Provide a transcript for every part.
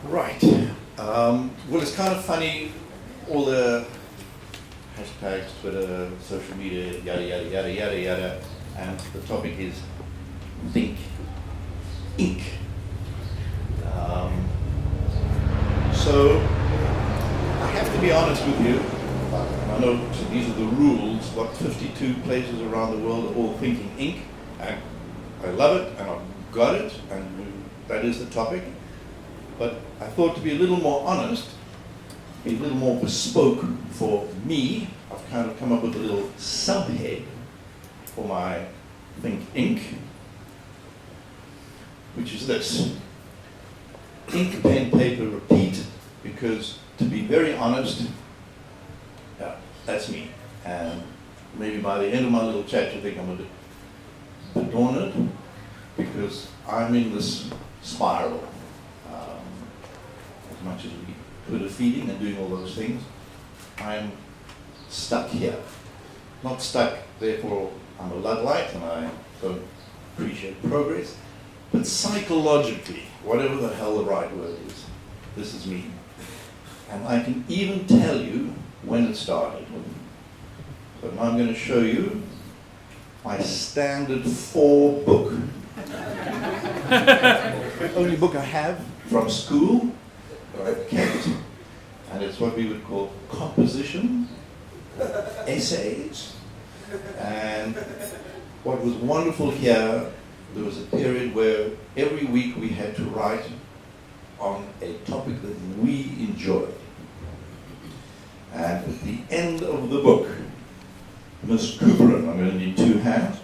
Right. Well, it's kind of funny, all the hashtags, Twitter, social media, yada, yada, yada, yada, yada, and the topic is think, ink. So, I have to be honest with you, and I know these are the rules, what 52 places around the world are all thinking ink, and I love it, and I've got it, and that is the topic. But I thought to be a little more honest, be a little more bespoke for me, I've kind of come up with a little subhead for my Think Ink, which is this: Ink.Pen.Paper.Repeat, because to be very honest, that's me. And maybe by the end of my little chat you think I'm a bit daunted, because I'm in this spiral. As much as we Twitter feeding and doing all those things, I'm stuck here. Not stuck, therefore I'm a Luddite and I don't appreciate progress, but psychologically, whatever the hell the right word is, this is me. And I can even tell you when it started. So now I'm going to show you my standard 4 book. The only book I have from school that I've kept, and it's what we would call composition, essays. And what was wonderful here, there was a period where every week we had to write on a topic that we enjoyed. And at the end of the book, Miss Cooperin, I'm going to need 2 hands.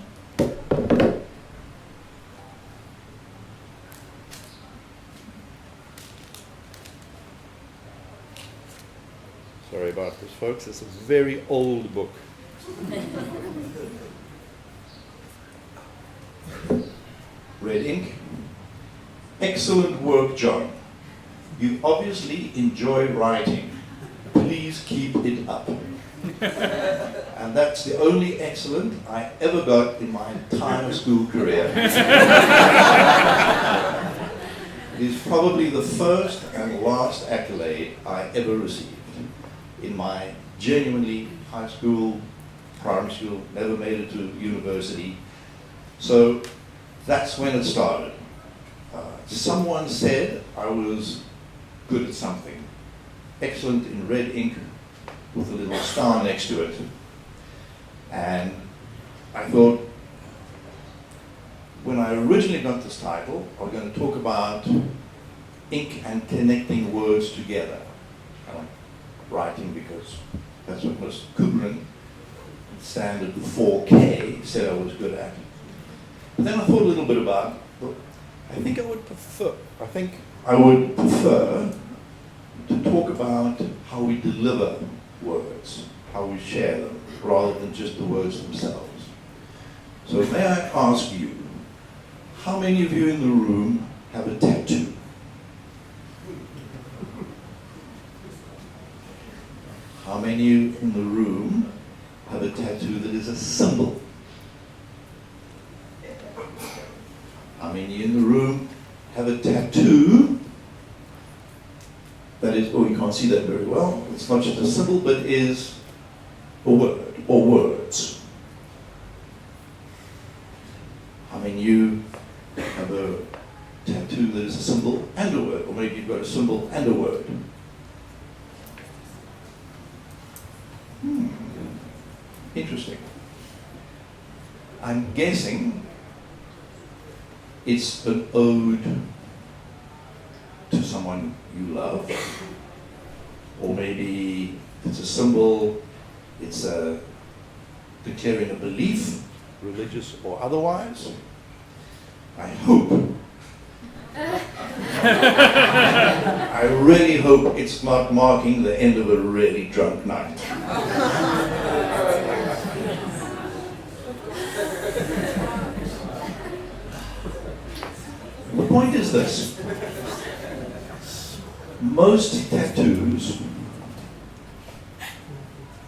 Sorry about this, folks. It's a very old book. Red ink. Excellent work, John. You obviously enjoy writing. Please keep it up. And that's the only excellent I ever got in my entire school career. It is probably the first and last accolade I ever received in my genuinely high school, primary school, never made it to university. So that's when it started. Someone said I was good at something. Excellent in red ink with a little star next to it. And I thought, when I originally got this title, I was going to talk about ink and connecting words together. Writing, because that's what Miss Cooperin, standard 4K, said I was good at. But then I thought a little bit about, look, I think I would prefer to talk about how we deliver words, how we share them, rather than just the words themselves. So may I ask you, how many of you in the room have a tattoo? How many in the room have a tattoo that is a symbol? How many in the room have a tattoo that is, oh, you can't see that very well, it's not just a symbol, but is a word or words? How many of you have a tattoo that is a symbol and a word, or maybe you've got a symbol and a word? Interesting. I'm guessing it's an ode to someone you love, or maybe it's a symbol, it's declaring a belief, religious or otherwise. I hope, I really hope it's not marking the end of a really drunk night. The point is this. Most tattoos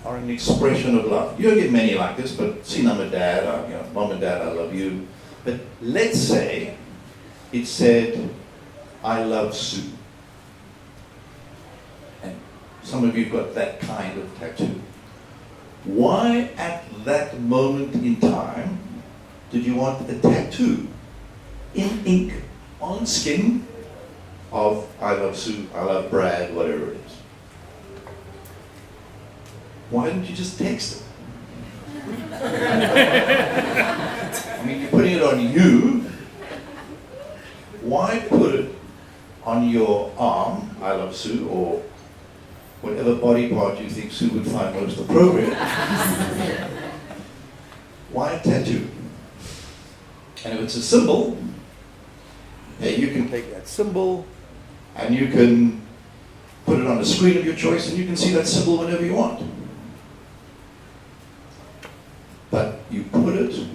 are an expression of love. You don't get many like this, but see mom and dad, mom and dad, I love you. But let's say it said, I love Sue. And some of you got that kind of tattoo. Why at that moment in time did you want a tattoo in ink on skin of I love Sue, I love Brad, whatever it is? Why didn't you just text it? I mean, you're putting it on you. Why put it on your arm, I love Sue, or whatever body part you think Sue would find most appropriate? Why a tattoo? And if it's a symbol, hey, you can take that symbol and you can put it on a screen of your choice and you can see that symbol whenever you want. But you put it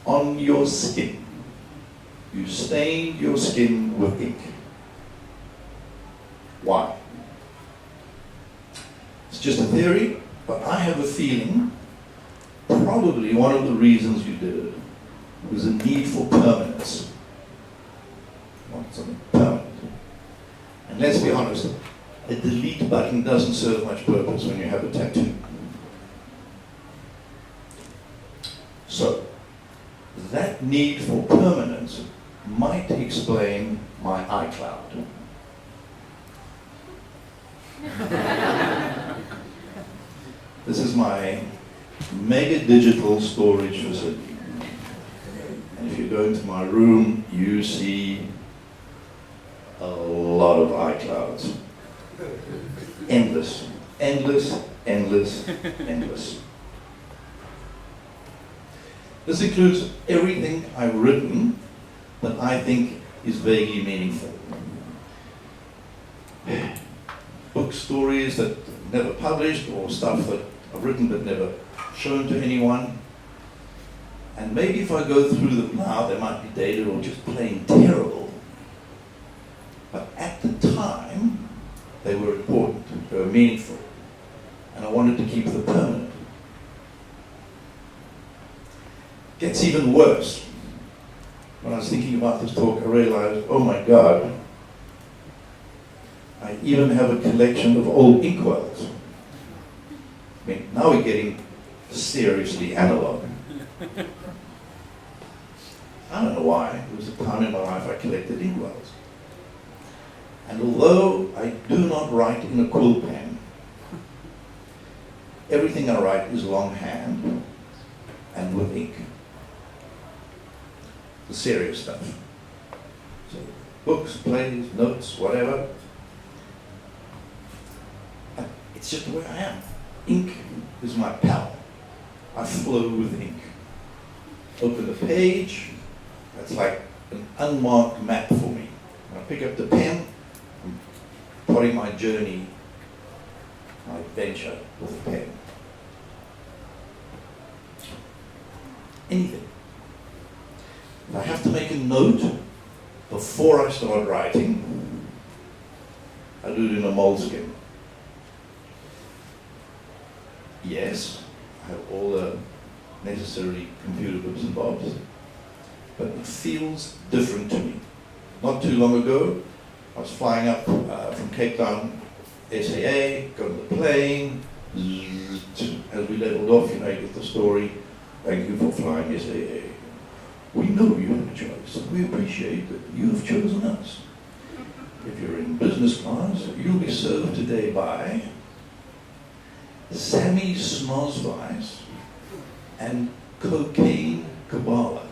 on your skin. You stained your skin with ink. Why? It's just a theory, but I have a feeling probably one of the reasons you did it was a need for permanence. You want something permanent. And let's be honest, a delete button doesn't serve much purpose when you have a tattoo. So, that need for permanence might explain my iCloud. This is my mega digital storage facility. And if you go into my room, you see a lot of iClouds. Endless, endless, endless, endless. This includes everything I've written that I think is vaguely meaningful. Book stories that never published, or stuff that I've written but never shown to anyone. And maybe if I go through them now, they might be dated or just plain terrible. But at the time, they were important, they were meaningful. And I wanted to keep them permanent. Gets even worse. When I was thinking about this talk, I realized, oh my God, I even have a collection of old inkwells. I mean, now we're getting seriously analog. I don't know why. There was a time in my life I collected inkwells. And although I do not write in a quill pen, everything I write is longhand and with ink. The serious stuff. So books, plays, notes, whatever. And it's just the way I am. Ink is my pal. I flow with ink. Open the page, that's like an unmarked map for me. When I pick up the pen, I'm plotting my journey, my adventure with the pen. Anything. If I have to make a note before I start writing, I do it in a moleskin. Yes, I have all the necessary computer bits and bobs, but it feels different to me. Not too long ago, I was flying up from Cape Town, SAA, got on the plane, as we leveled off, you get the story, thank you for flying SAA. We know you have a choice, and we appreciate that you have chosen us. If you're in business class, you'll be served today by Sammy Snozweiss and Cocaine Kabbalah.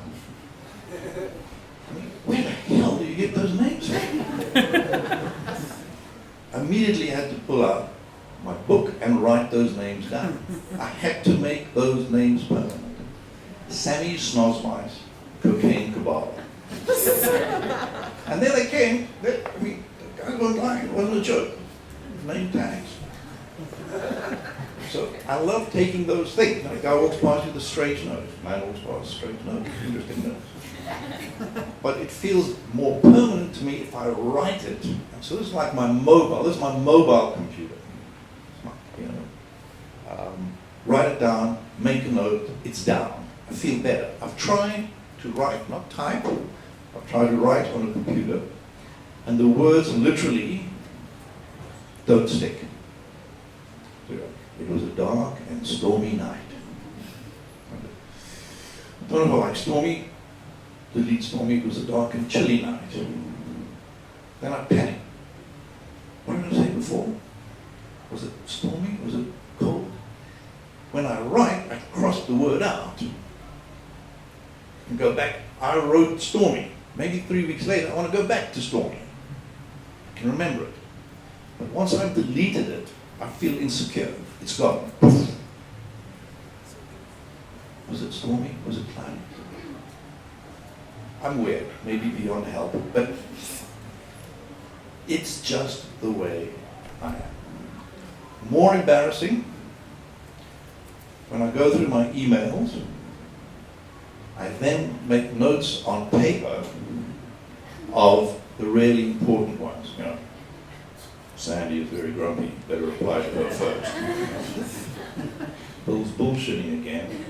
I mean, where the hell do you get those names from? I immediately had to pull out my book and write those names down. I had to make those names permanent. Sammy Snozmice, Cocaine Cabal. And then they came, the guys weren't lying, it wasn't a joke. Name tags. So I love taking those things. A guy walks past with a strange nose, man walks past, strange nose, interesting nose. But it feels more permanent to me if I write it. And so this is like my mobile, this is my mobile computer. Write it down, make a note, it's down. I feel better. I've tried to write, not type, I've tried to write on a computer, and the words literally don't stick. It was a dark and stormy night. I don't know if I like stormy, delete stormy, it was a dark and chilly night. Then I panicked. What did I say before? Was it stormy? Was it cold? When I write, I cross the word out and go back. I wrote stormy. Maybe 3 weeks later, I want to go back to stormy. I can remember it. But once I've deleted it, I feel insecure. It's gone. Was it stormy? Was it cloudy? I'm weird, maybe beyond help, but it's just the way I am. More embarrassing, when I go through my emails, I then make notes on paper of the really important ones. You know, Sandy is very grumpy, better reply to her first. Bill's bullshitting again,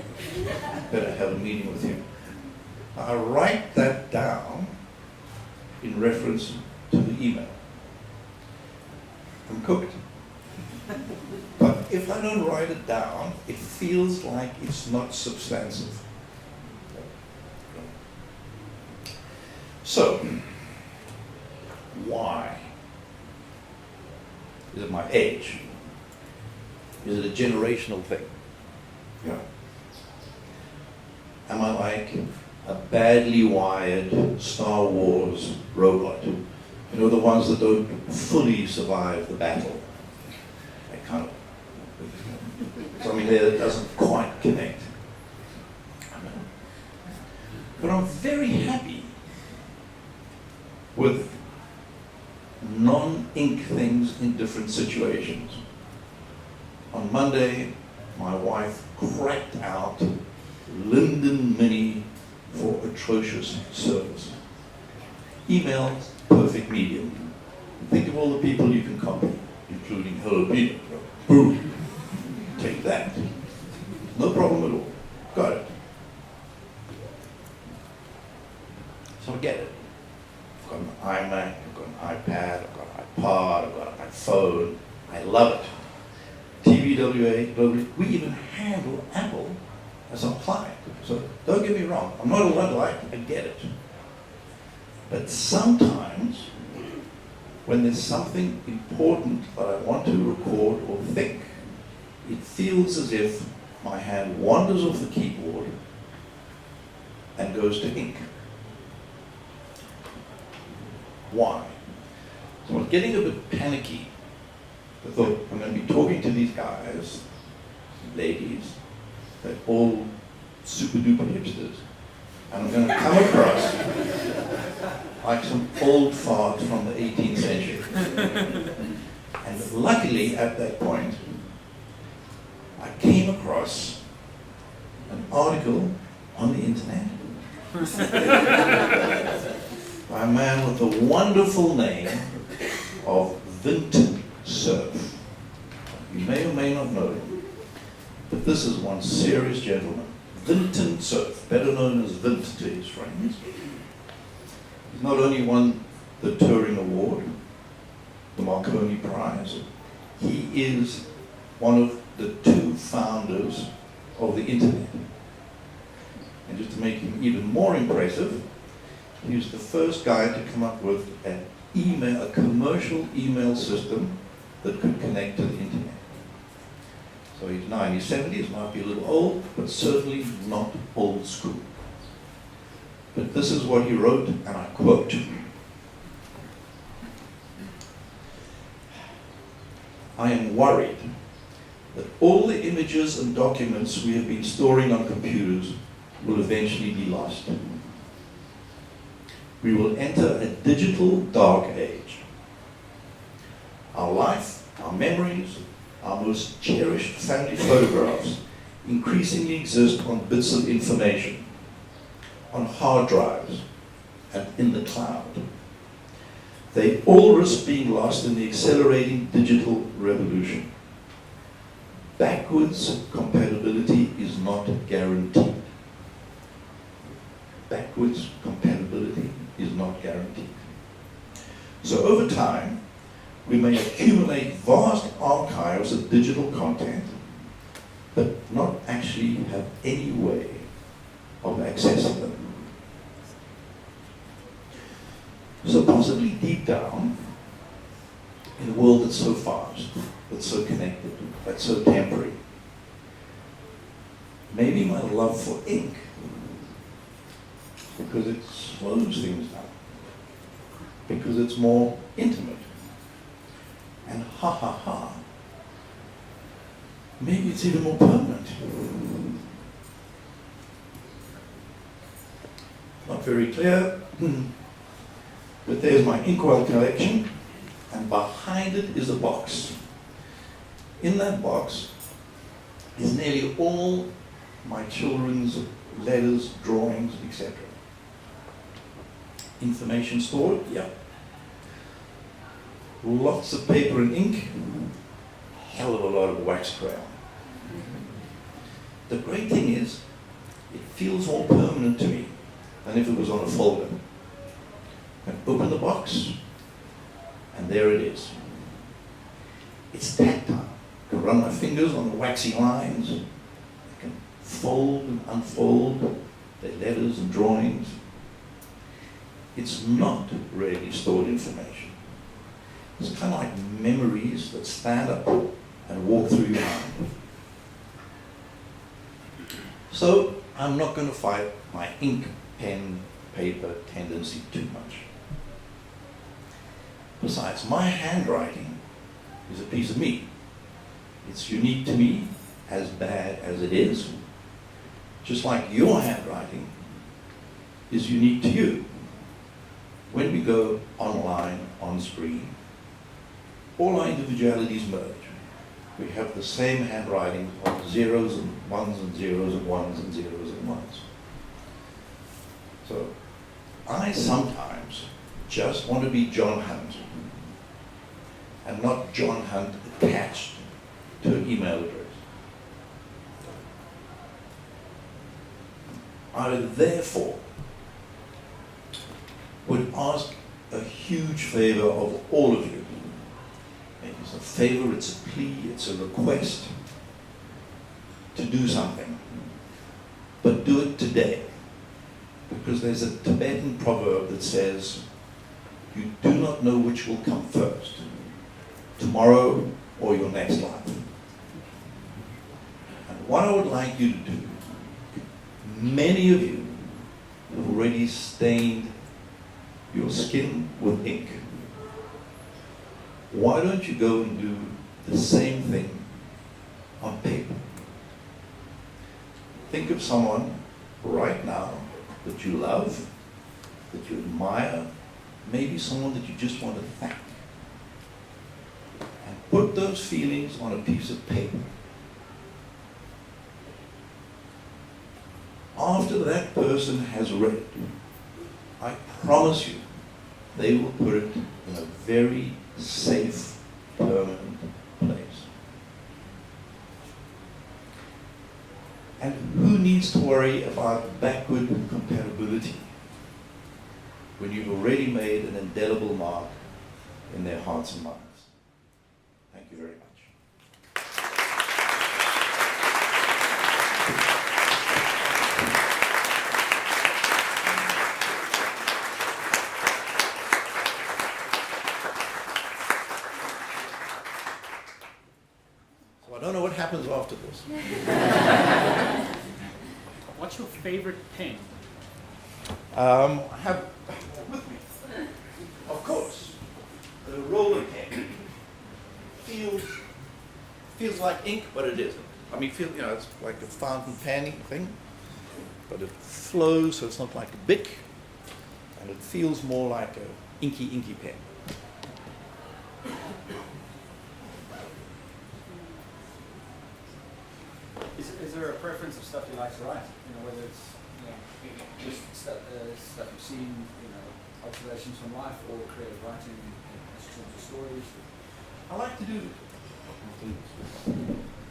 better have a meeting with him. I write that down in reference to the email. I'm cooked. But if I don't write it down, it feels like it's not substantive. So, why? Is it my age? Is it a generational thing? Yeah. Am I like a badly wired Star Wars robot? You know, the ones that don't fully survive the battle. They kind of, something there that doesn't quite connect. But I'm very happy with non-ink things in different situations. On Monday, my wife cracked out Linden Mini for atrocious service. Email, perfect medium. Think of all the people you can copy, including Hello Peter. Boom. Take that. No problem at all. Got it. So I get it. I've got an iMac, I've got an iPad, I've got an iPod, I've got an iPhone. I love it. TVWA, globally, we even handle Apple as our client. So don't get me wrong, I'm not a Luddite, I get it. But sometimes, when there's something important that I want to record or think, it feels as if my hand wanders off the keyboard and goes to ink. Why? So I was getting a bit panicky. I thought, I'm going to be talking to these guys, ladies, they're all super duper hipsters, and I'm going to come across like some old fart from the 18th century. And luckily, at that point, I came across an article on the internet by a man with the wonderful name of Vint Cerf. You may or may not know him, but this is one serious gentleman. Vint Cerf, better known as Vint to his friends. He's not only won the Turing Award, the Marconi Prize, he is one of the two founders of the internet. And just to make him even more impressive, he was the first guy to come up with a commercial email system that could connect to the internet. So he's now in his 70s, might be a little old, but certainly not old school. But this is what he wrote, and I quote, "I am worried that all the images and documents we have been storing on computers will eventually be lost. We will enter a digital dark age. Our life, our memories, our most cherished family photographs increasingly exist on bits of information, on hard drives, and in the cloud. They all risk being lost in the accelerating digital revolution. Backwards compatibility is not guaranteed. Backwards compatibility is not guaranteed. So over time, we may accumulate vast archives of digital content, but not actually have any way of accessing them. So possibly deep down, in a world that's so fast, that's so connected, that's so temporary, maybe my love for ink, because it slows things down, because it's more intimate, and maybe it's even more permanent. Not very clear, but there's my inkwell collection, and behind it is a box. In that box is nearly all my children's letters, drawings, etc. Information stored, yeah. Lots of paper and ink, hell of a lot of wax crayon. The great thing is, it feels more permanent to me than if it was on a folder. I can open the box, and there it is. It's tactile. I can run my fingers on the waxy lines. I can fold and unfold the letters and drawings. It's not really stored information. It's kind of like memories that stand up and walk through your mind. So I'm not going to fight my ink, pen, paper tendency too much. Besides, my handwriting is a piece of me. It's unique to me, as bad as it is. Just like your handwriting is unique to you. When we go online, on screen, all our individualities merge. We have the same handwriting of zeros and ones and zeros and ones and zeros and ones. So I sometimes just want to be John Hunt and not John Hunt attached to an email address. I therefore would ask a huge favor of all of you. It's a favor, it's a plea, it's a request to do something. But do it today. Because there's a Tibetan proverb that says, you do not know which will come first, tomorrow or your next life. And what I would like you to do, many of you have already stained your skin with ink. Why don't you go and do the same thing on paper? Think of someone right now that you love, that you admire, maybe someone that you just want to thank. And put those feelings on a piece of paper. After that person has read it, I promise you, they will put it in a very safe, permanent place. And who needs to worry about backward compatibility when you've already made an indelible mark in their hearts and minds? Thank you very much. I don't know what happens after this. What's your favorite pen? I have with me, of course, the roller pen. Feels like ink, but it isn't. I mean, it's like a fountain penning thing. but it flows, so it's not like a Bic, and it feels more like a inky pen. Is there a preference of stuff you like to write? Whether it's just stuff you've seen, observations from life, or creative writing in terms of stories? I like to do.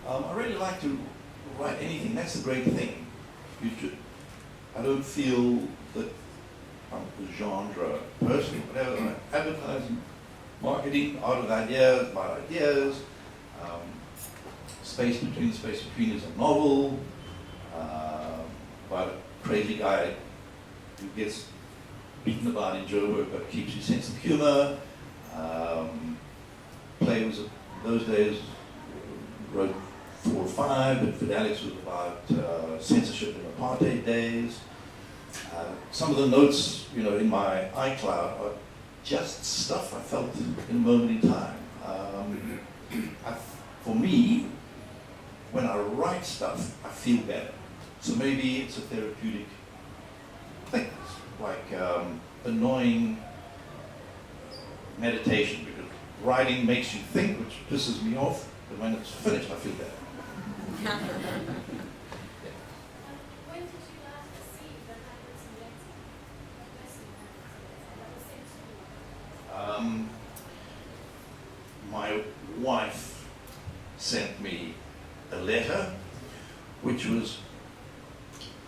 I really like to write anything. That's the great thing. I don't feel that I'm a genre person. Whatever, advertising, marketing, art of ideas, about ideas. Space Between is a novel about a crazy guy who gets beaten about in Joburg but keeps his sense of humor. Play was, those days, wrote 4 or 5, but Fidelix was about censorship in apartheid days. Some of the notes, in my iCloud are just stuff I felt in a moment in time. For me, when I write stuff, I feel better. So maybe it's a therapeutic thing, like annoying meditation, because writing makes you think, which pisses me off, but when it's finished, I feel better. When did you last receive the handwritten letter? What lesson that was sent to you? My wife sent me a letter, which was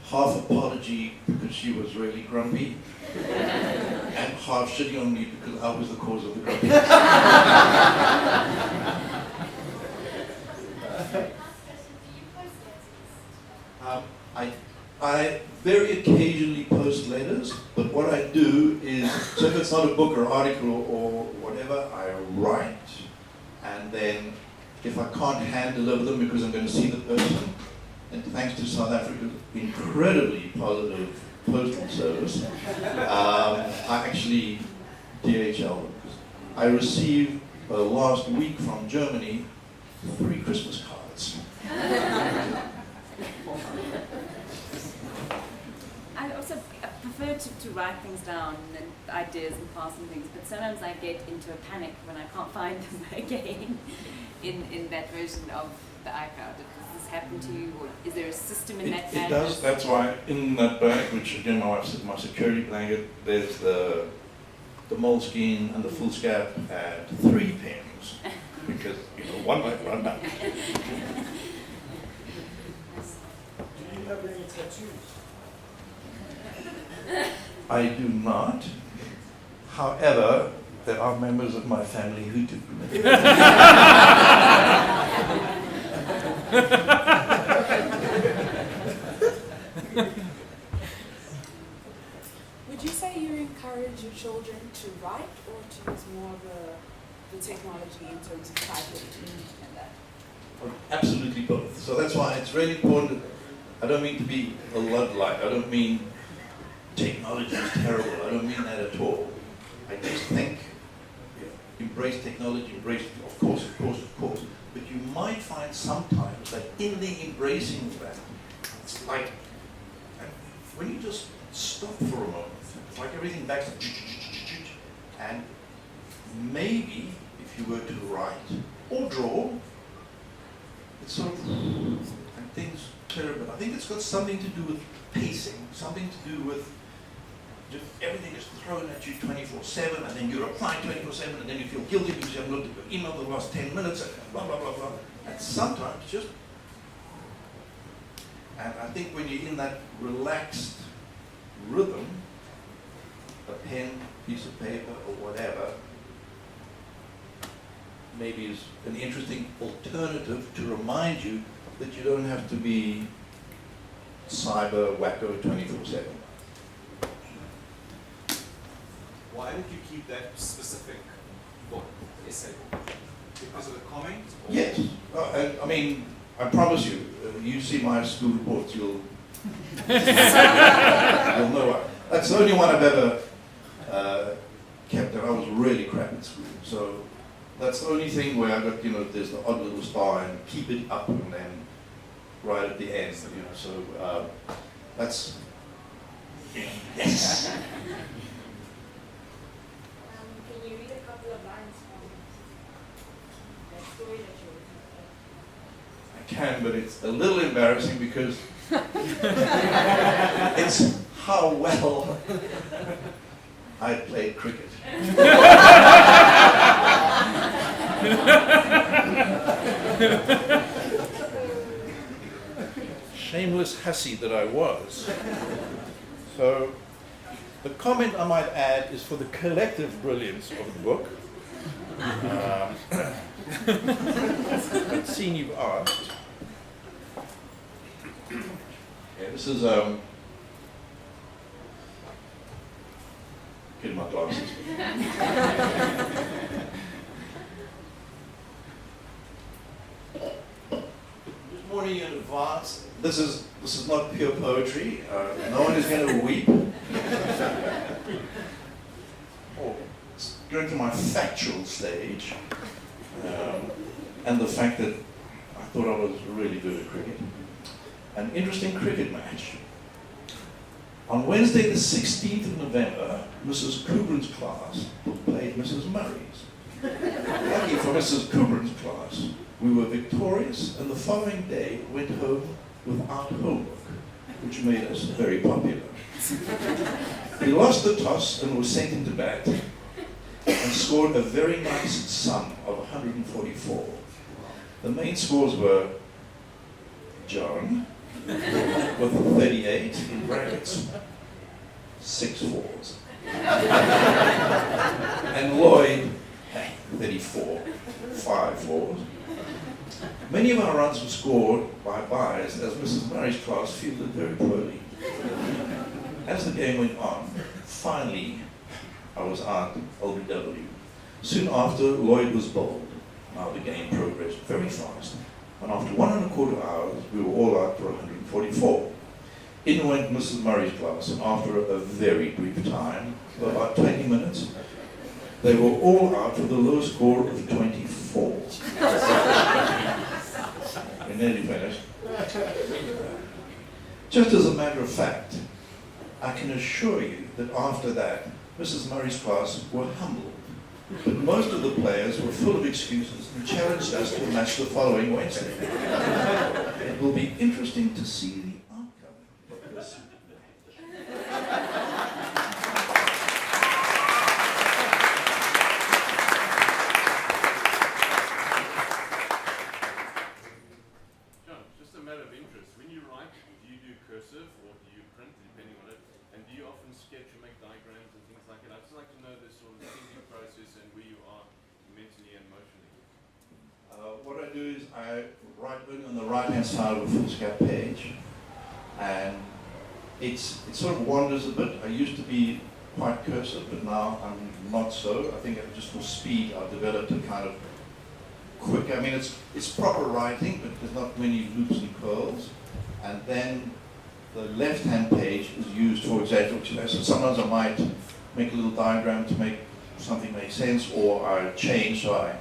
half apology because she was really grumpy, and half shitting on me because I was the cause of the grumpy. I very occasionally post letters, but what I do is, so if it's not a book or article or whatever, I write, and then if I can't hand deliver them because I'm going to see the person, and thanks to South Africa's incredibly positive postal service, I actually DHL them. I received last week from Germany 3 Christmas cards. I also prefer to write things down and ideas and pass and things, but sometimes I get into a panic when I can't find them again in that version of the iCloud. Does this happen to you, or is there a system in that bag? It does. That's why in that bag, which again my wife said my security blanket, there's the moleskin and the foolscap and 3 pens, because one might run out. Do you have any tattoos? I do not. However, there are members of my family who do. Would you say you encourage your children to write or to use more of the technology in terms of typing and that? Absolutely both. So that's why it's really important. I don't mean to be a Luddite. I don't mean technology is terrible. I don't mean that at all. I just think embrace technology, of course. But you might find sometimes that in the embracing of that, it's like when you just stop for a moment, it's like everything backs up, and maybe if you were to write or draw, it's sort of, and things terrible. I think it's got something to do with pacing, something to do with just everything is thrown at you 24/7, and then you reply 24/7, and then you feel guilty because you haven't looked at your email for the last 10 minutes, and blah, blah, blah, blah. And sometimes just, and I think when you're in that relaxed rhythm, a pen, piece of paper, or whatever, maybe is an interesting alternative to remind you that you don't have to be cyber wacko 24/7. Why did you keep that specific book, essay book? Because of the comments? Yes. I mean, I promise you, you see my school reports, you'll know why. That's the only one I've ever kept, and I was really crap at school. So that's the only thing where I got, there's the odd little star and keep it up, and then right at the end, so That's, yes. Can you read a couple of lines from that story that you were I can, but it's a little embarrassing because it's how well I played cricket. Shameless hussy that I was. So, the comment I might add is for the collective brilliance of the book. But seeing you've asked, yeah, this is get my glasses. Just warning you in advance. This is not pure poetry. No one is going to weep. Oh, it's going to my factual stage, and the fact that I thought I was really good at cricket. An interesting cricket match. On Wednesday the 16th of November, Mrs. Kubrin's class played Mrs. Murray's. Lucky for Mrs. Kubrin's class, we were victorious, and the following day went home without homework, which made us very popular. We lost the toss and were sent into bat, and scored a very nice sum of 144. The main scores were John with 38 in brackets, 6 fours, and Lloyd, 34, 5 fours. Many of our runs were scored by byes, as Mrs. Murray's class fielded very poorly. As the game went on, finally I was out LBW. Soon after, Lloyd was bowled. Now the game progressed very fast, and after 1¼ hours, we were all out for 144. In went Mrs. Murray's class, and after a very brief time, about 20 minutes, they were all out with a low score of 24. We nearly finished. Just as a matter of fact, I can assure you that after that, Mrs. Murray's class were humbled. But most of the players were full of excuses and challenged us to a match the following Wednesday. It will be interesting to see the outcome of this match. John, just a matter of interest. When you write, do you do cursive or do you print, depending on it? And do you often sketch or make diagrams and things like that? I'd just like to know the sort of thinking process and where you are mentally and emotionally. What I do is I write on the right-hand side of a foolscap page, and it sort of wanders a bit. I used to be quite cursive, but now I'm not so. I think just for speed, I've developed a kind of quick. I mean, it's proper writing, but there's not many loops and curls. And then the left-hand page is used for example. So sometimes I might make a little diagram to make something make sense, or I change, so I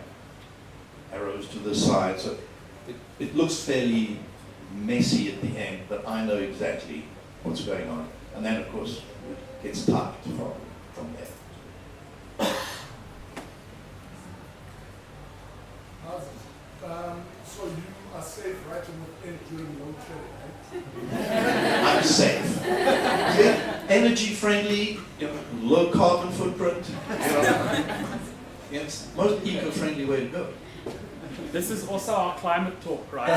arrows to the side. So it looks fairly messy at the end, but I know exactly what's going on. And then, of course, it gets typed from there. So you are safe writing with ink during load shedding, right? I'm safe. Yeah, energy friendly, low carbon footprint. It's the most eco-friendly way to go. This is also our climate talk, right?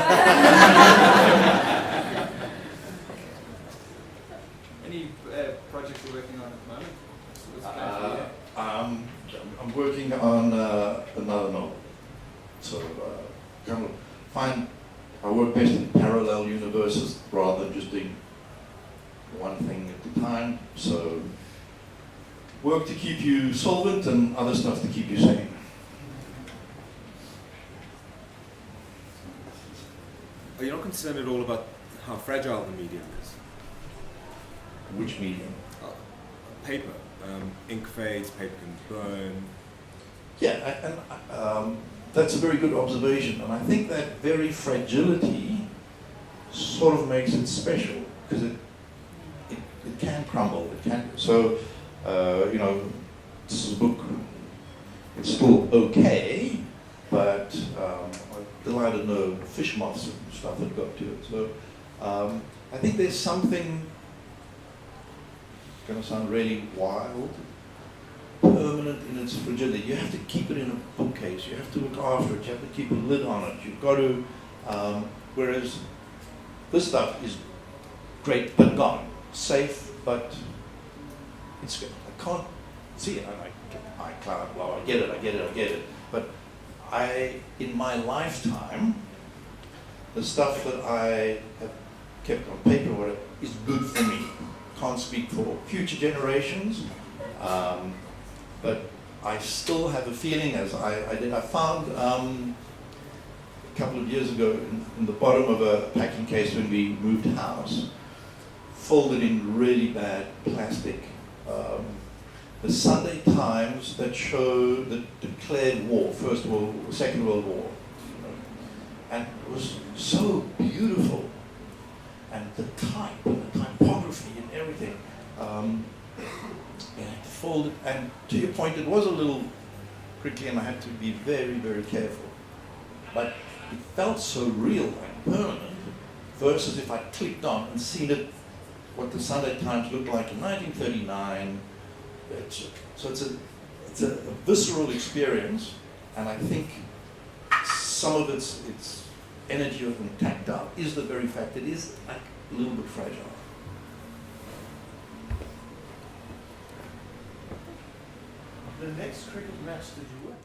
Any projects you're working on at the moment? What's the plan for you? I'm working on another novel. So kind of I work best in parallel universes rather than just doing one thing at a time. So work to keep you solvent and other stuff to keep you sane. Are you not concerned at all about how fragile the medium is? Which medium? Paper. Ink fades, paper can burn. Yeah, and that's a very good observation, and I think that very fragility sort of makes it special, because crumble. It can. So, you know, this is a book. It's still okay, but I'm delighted no fish moths and stuff had got to it. So I think there's something, it's going to sound really wild, permanent in its fragility. You have to keep it in a bookcase. You have to look after it. You have to keep a lid on it. You've got to, whereas this stuff is great but gone. Safe, but it's, I can't see it. I can't, well, I get it. But in my lifetime, the stuff that I have kept on paper or whatever is good for me. Can't speak for future generations, but I still have a feeling, as I found a couple of years ago in the bottom of a packing case when we moved house, folded in really bad plastic, the Sunday Times that show the declared war, Second World War, you know, and it was so beautiful, and the type and the typography and everything, folded. And to your point, it was a little prickly, and I had to be very, very careful. But it felt so real and permanent, versus if I clicked on and seen it, what the Sunday Times looked like in 1939. So it's a visceral experience, and I think some of its energy of and tactile is the very fact it is like a little bit fragile. The next cricket match did you win?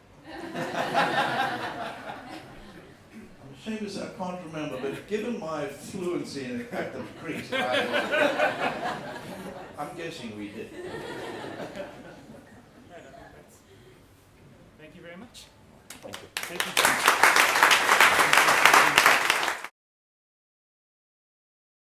I'm ashamed to say I can't remember, but given my fluency in the act of crease, I'm guessing we did. Thank you very much. Thank you. Thank you.